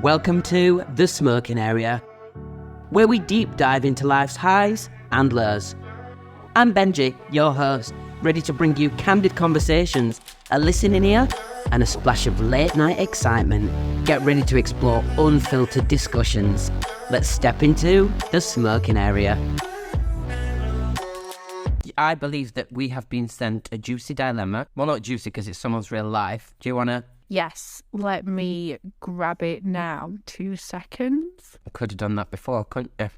Welcome to The Smoking Area, where we deep dive into life's highs and lows. I'm Benji, your host, ready to bring you candid conversations, a listening ear, and a splash of late-night excitement. Get ready to explore unfiltered discussions. Let's step into The Smoking Area. I believe that we have been sent a juicy dilemma. Well, not juicy because it's someone's real life. Do you want to... Yes, let me grab it now. 2 seconds. I could have done that before, couldn't you?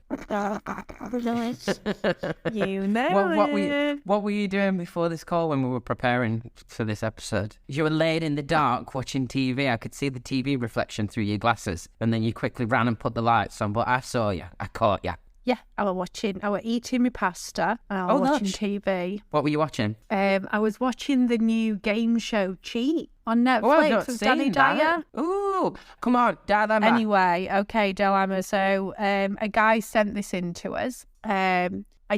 You know What were you doing before this call when we were preparing for this episode? You were laid in the dark watching TV. I could see the TV reflection through your glasses. And then you quickly ran and put the lights on. But I saw you. I caught you. Yeah, I was eating my pasta and I was watching TV. What were you watching? I was watching the new game show Cheat on Netflix I've not with seen Danny Dyer. that. Ooh, come on, dilemma. Anyway, okay, dilemma. So a guy sent this in to us. I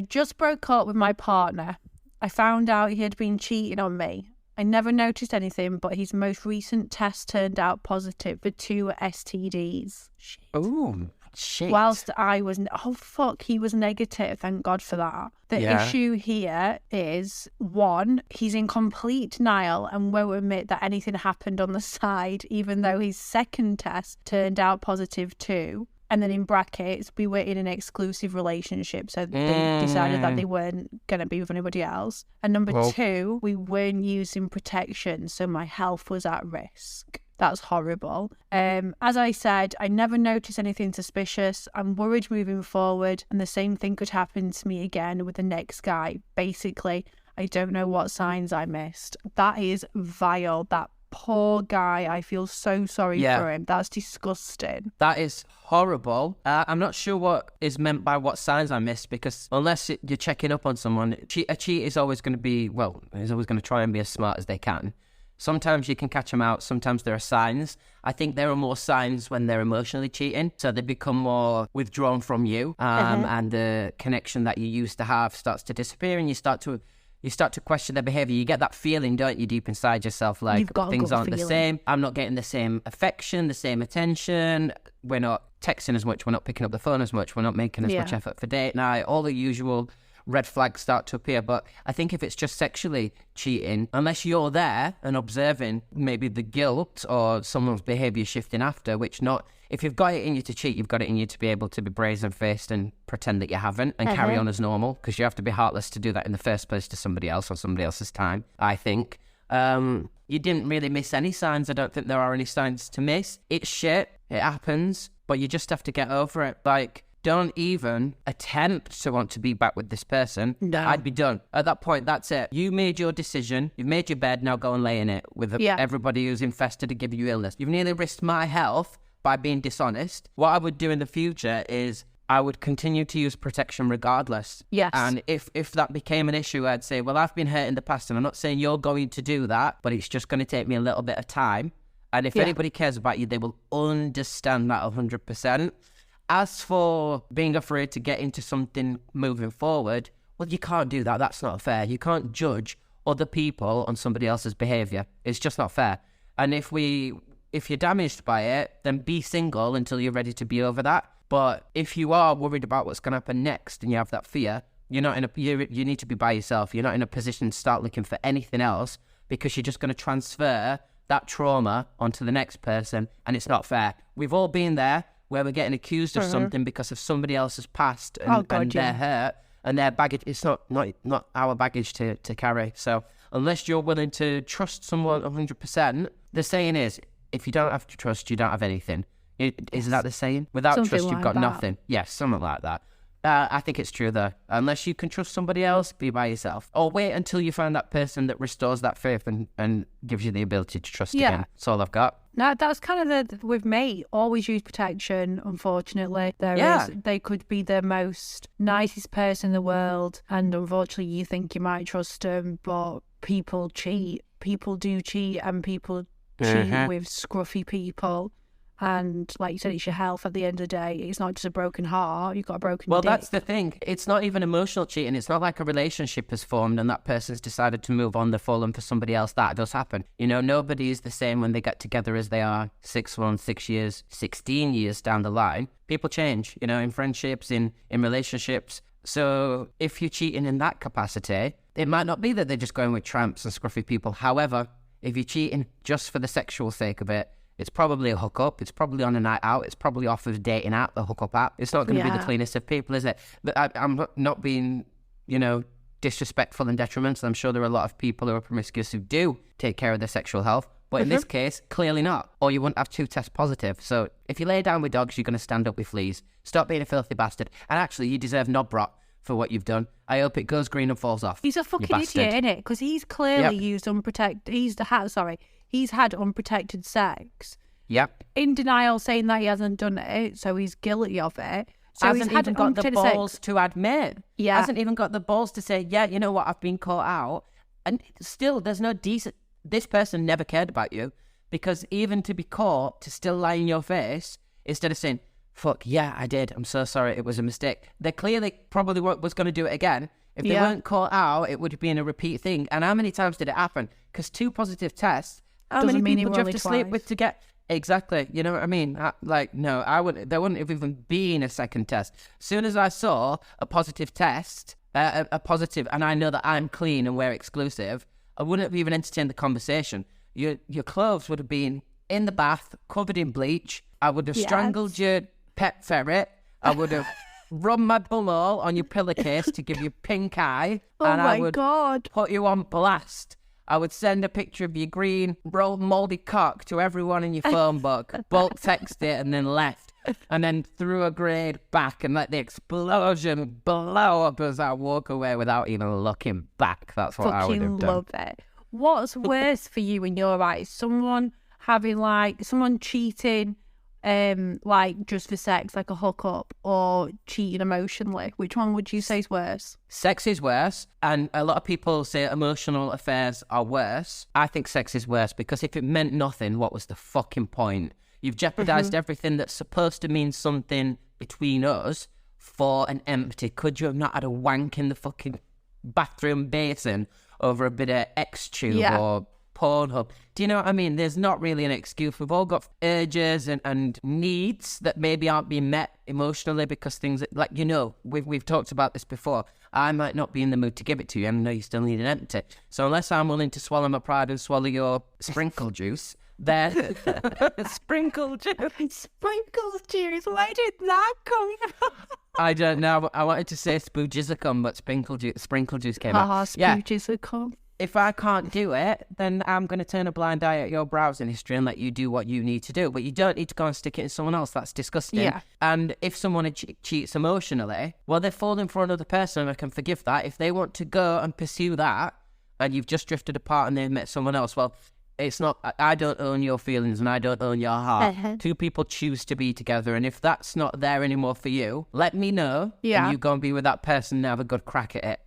just broke up with my partner. I found out he had been cheating on me. I never noticed anything, but his most recent test turned out positive for 2 STDs. Shit. Ooh, shit. Whilst I was... Oh, fuck, he was negative. Thank God for that. The issue here is, 1, he's in complete denial and won't admit that anything happened on the side, even though his second test turned out positive too. And then in brackets, we were in an exclusive relationship, so they decided that they weren't going to be with anybody else. And number 2, we weren't using protection, so my health was at risk. That's horrible. As I said, I never noticed anything suspicious. I'm worried moving forward, and the same thing could happen to me again with the next guy. Basically, I don't know what signs I missed. That is vile. That poor guy. I feel so sorry for him. That's disgusting. That is horrible. I'm not sure what is meant by what signs I missed, because unless you're checking up on someone, a cheat is always going to be, is always going to try and be as smart as they can. Sometimes you can catch them out. Sometimes there are signs. I think there are more signs when they're emotionally cheating. So they become more withdrawn from you, and the connection that you used to have starts to disappear, and you start to question their behaviour. You get that feeling, don't you, deep inside yourself, like things aren't the same. I'm not getting the same affection, the same attention. We're not texting as much. We're not picking up the phone as much. We're not making as much effort for date night. All the usual red flags start to appear. But I think if it's just sexually cheating, unless you're there and observing maybe the guilt or someone's behaviour shifting after, if you've got it in you to cheat, you've got it in you to be able to be brazen-faced and pretend that you haven't and carry on as normal, because you have to be heartless to do that in the first place to somebody else on somebody else's time, I think. You didn't really miss any signs. I don't think there are any signs to miss. It's shit. It happens. But you just have to get over it. Like, don't even attempt to want to be back with this person. No. I'd be done. At that point, that's it. You made your decision. You've made your bed. Now go and lay in it with everybody who's infested to give you illness. You've nearly risked my health by being dishonest. What I would do in the future is I would continue to use protection regardless. Yes. And if that became an issue, I'd say, well, I've been hurt in the past, and I'm not saying you're going to do that, but it's just going to take me a little bit of time. And if anybody cares about you, they will understand that 100%. As for being afraid to get into something moving forward, well, you can't do that. That's not fair. You can't judge other people on somebody else's behaviour. It's just not fair. And if you're damaged by it, then be single until you're ready to be over that. But if you are worried about what's going to happen next and you have that fear, you need to be by yourself. You're not in a position to start looking for anything else, because you're just going to transfer that trauma onto the next person, and it's not fair. We've all been there, where we're getting accused of something because of somebody else's past and they're hurt, and their baggage, it's not our baggage to carry. So unless you're willing to trust someone 100%, the saying is, if you don't have to trust, you don't have anything. Isn't that the saying? Without something trust, you've got nothing. Yes, something like that. I think it's true, though. Unless you can trust somebody else, be by yourself. Or wait until you find that person that restores that faith and gives you the ability to trust again. That's all I've got. No, that's kind of with me. Always use protection, unfortunately. They could be the most nicest person in the world, and unfortunately you think you might trust them, but people cheat. People do cheat, and people cheat with scruffy people. And like you said, it's your health at the end of the day. It's not just a broken heart. You've got a broken Well, dick. that's the thing. It's not even emotional cheating. It's not like a relationship has formed and that person's decided to move on, they've fallen for somebody else. That does happen. You know, nobody is the same when they get together as they are 6 months, 6 years, 16 years down the line. People change, you know, in friendships, in relationships. So if you're cheating in that capacity, it might not be that they're just going with tramps and scruffy people. However, if you're cheating just for the sexual sake of it, it's probably a hookup. It's probably on a night out. It's probably off of a dating app, a hookup app. It's not going to be the cleanest of people, is it? But I'm not being, you know, disrespectful and detrimental. I'm sure there are a lot of people who are promiscuous who do take care of their sexual health. But in this case, clearly not. Or you wouldn't have 2 tests positive. So if you lay down with dogs, you're going to stand up with fleas. Stop being a filthy bastard. And actually, you deserve Nobrot for what you've done. I hope it goes green and falls off. He's a fucking idiot, innit? Because he's clearly used unprotected... He's had unprotected sex. Yep. In denial, saying that he hasn't done it, so he's guilty of it. So hasn't he's even got the balls to admit. Yeah. Hasn't even got the balls to say, yeah, you know what, I've been caught out. And still, there's no decent... This person never cared about you, because even to be caught, to still lie in your face, instead of saying, fuck, yeah, I did, I'm so sorry, it was a mistake. They clearly probably was going to do it again. If they weren't caught out, it would have been a repeat thing. And how many times did it happen? Because 2 positive tests... How many people do you have to sleep with to get... Exactly. You know what I mean? There wouldn't have even been a second test. As soon as I saw a positive test, a positive, and I know that I'm clean and we're exclusive, I wouldn't have even entertained the conversation. Your clothes would have been in the bath, covered in bleach. I would have strangled your pet ferret. I would have rubbed my bumhole on your pillowcase to give you pink eye. I would put you on blast. I would send a picture of your green, mouldy cock to everyone in your phone book, bulk text it, and then left. And then threw a grade back and let the explosion blow up as I walk away without even looking back. That's what I would have done. Love it. What's worse for you in your eyes? Someone cheating, like just for sex, like a hookup, or cheating emotionally? Which one would you say is worse? Sex is worse, and a lot of people say emotional affairs are worse. I think sex is worse, because if it meant nothing, what was the fucking point? You've jeopardized everything that's supposed to mean something between us for an empty. Could you have not had a wank in the fucking bathroom basin over a bit of X-Tube or Pornhub? Do you know what I mean? There's not really an excuse. We've all got urges and needs that maybe aren't being met emotionally, because things like, you know, we've talked about this before. I might not be in the mood to give it to you, and I know you still need an empty. So unless I'm willing to swallow my pride and swallow your sprinkle juice, then sprinkle juice. Where did that come from? I don't know. I wanted to say spoojizzacum, but sprinkle juice came out. Spoojizzacum. If I can't do it, then I'm going to turn a blind eye at your browsing history and let you do what you need to do. But you don't need to go and stick it in someone else. That's disgusting. Yeah. And if someone cheats emotionally, well, they're falling for another person. I can forgive that. If they want to go and pursue that, and you've just drifted apart and they've met someone else, well, it's not, I don't own your feelings and I don't own your heart. Two people choose to be together, and if that's not there anymore for you, let me know. Yeah. And you go and be with that person and have a good crack at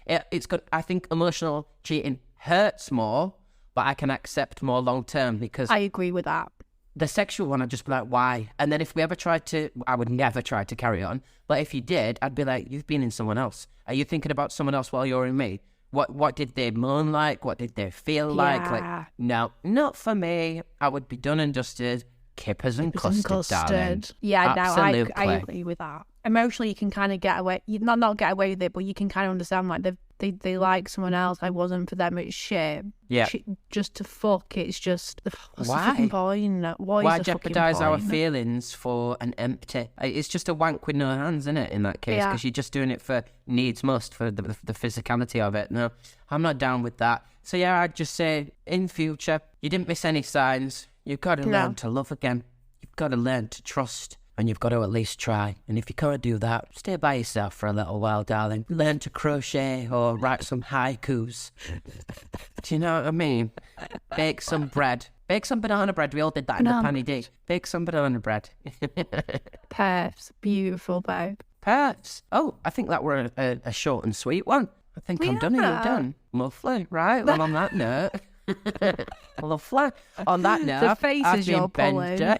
it. It's good. I think emotional cheating hurts more, but I can accept more long term, because I agree with that. The sexual one, I'd just be like, why? And then if we ever tried to, I would never try to carry on. But if you did, I'd be like, you've been in someone else. Are you thinking about someone else while you're in me? What did they moan like? What did they feel like? Like, no, not for me. I would be done and dusted. Kippers and custard, darling. Yeah, absolutely. No, I agree with that. Emotionally, you can kind of get away. You not get away with it, but you can kind of understand, like, they like someone else. I wasn't for them. It's shit. Yeah. Just to fuck. It's just, what's why? The fucking point? Why jeopardize our feelings for an empty? It's just a wank with no hands, isn't it? In that case, because you're just doing it for needs must, for the physicality of it. No, I'm not down with that. So yeah, I'd just say, in future, you didn't miss any signs. You've got to learn to love again. You've got to learn to trust. And you've got to at least try. And if you can't do that, stay by yourself for a little while, darling. Learn to crochet or write some haikus. Do you know what I mean? Bake some bread. Bake some banana bread. We all did that in the Panny D. Bake some banana bread. Perfs. Beautiful, babe. Perfs. Oh, I think that were a short and sweet one. I think I'm done and you're done. Lovely. Right, well, on that note... Lovely. On that note, the faces you're pulling.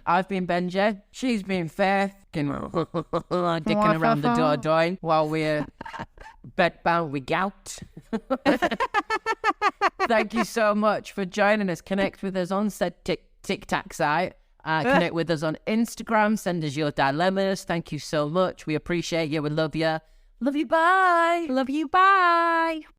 I've been Benji. She's been Faith. Dicking around the door doing while we're bedbound with gout. Thank you so much for joining us. Connect with us on said TikTok site. Connect with us on Instagram. Send us your dilemmas. Thank you so much. We appreciate you. We love you. Love you. Bye. Love you. Bye.